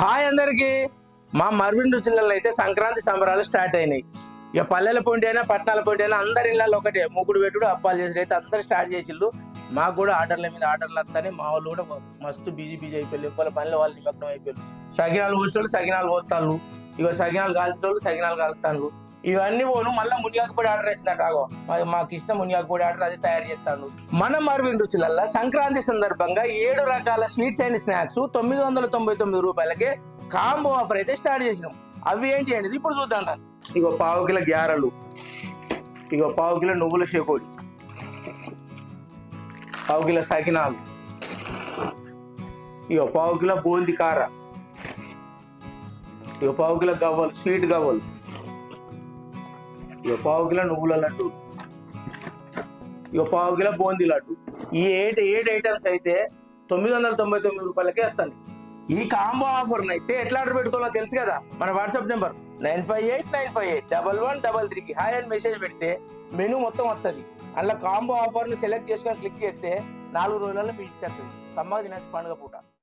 Hi అందరికి. మా Marvin రుచులలో అయితే సంక్రాంతి సంబరాలు స్టార్ట్ అయినాయి. ఇక పల్లెల పొంటి అయినా పట్టణాల పొంటి అయినా అందరి ఇళ్ళల్లో ఒకటే ముగ్గుడు పెట్టుడు అప్పాలు చేసి అయితే అందరు స్టార్ట్ చేసిళ్ళు. మాకు కూడా ఆర్డర్ల మీద ఆర్డర్లు వస్తాయి. మా వాళ్ళు కూడా మస్తు బిజీ అయిపోయారు. వాళ్ళ పనిలో వాళ్ళు నిమగ్నం అయిపోయారు. సగినాలు పోసేటోళ్ళు సగినాలు పోతాళ్ళు, ఇక సగినాలు కాల్చేటోళ్ళు సగినాలు కాలుతాళ్ళు. ఇవన్నీ పోను మళ్ళీ మునిగాకు పొడి ఆర్డర్ వేసినట్టు ఆగో మాకు ఇష్టం మునిగాకు పొడి ఆర్డర్ అది తయారు చేస్తాను. మన మర్విన్ రుచులల్లో సంక్రాంతి సందర్భంగా 7 రకాల స్వీట్స్ అండ్ స్నాక్స్ 999 రూపాయలకే కాంబో ఆఫర్ అయితే స్టార్ట్ చేసినాం. అవి ఏంటి అనేది ఇప్పుడు చూద్దాం. ఇగో 1/2 కిలో గ్యారెలు, ఇగో 1/2 కిలో నువ్వుల షేకోడి, 1/2 కిలో సకినాలు, ఇగో 1/2 కిలో బూందీ కార, ఇగో 1/2 కిలో గవ్వలు స్వీట్ గవ్వలు, ఇగో 1/2 కిలో నువ్వుల లడ్డు, ఇగో 1/2 కిలో బూందీ లడ్డు. ఈ 8 ఐటమ్స్ అయితే 999 రూపాయలకే వస్తుంది. ఈ కాంబో ఆఫర్ అయితే ఎట్లా ఆర్డర్ పెట్టుకోవాలో తెలుసు కదా. మన వాట్సాప్ నెంబర్ 9589581133కి హాయ్ అని మెసేజ్ పెడితే మెనూ మొత్తం వస్తుంది. అందులో కాంబో ఆఫర్ను సెలెక్ట్ చేసుకొని క్లిక్ చేస్తే 4 రోజులలో మీకు ఇచ్చేస్తుంది. సమ్మగా తినచ్చు పండుగ పూట.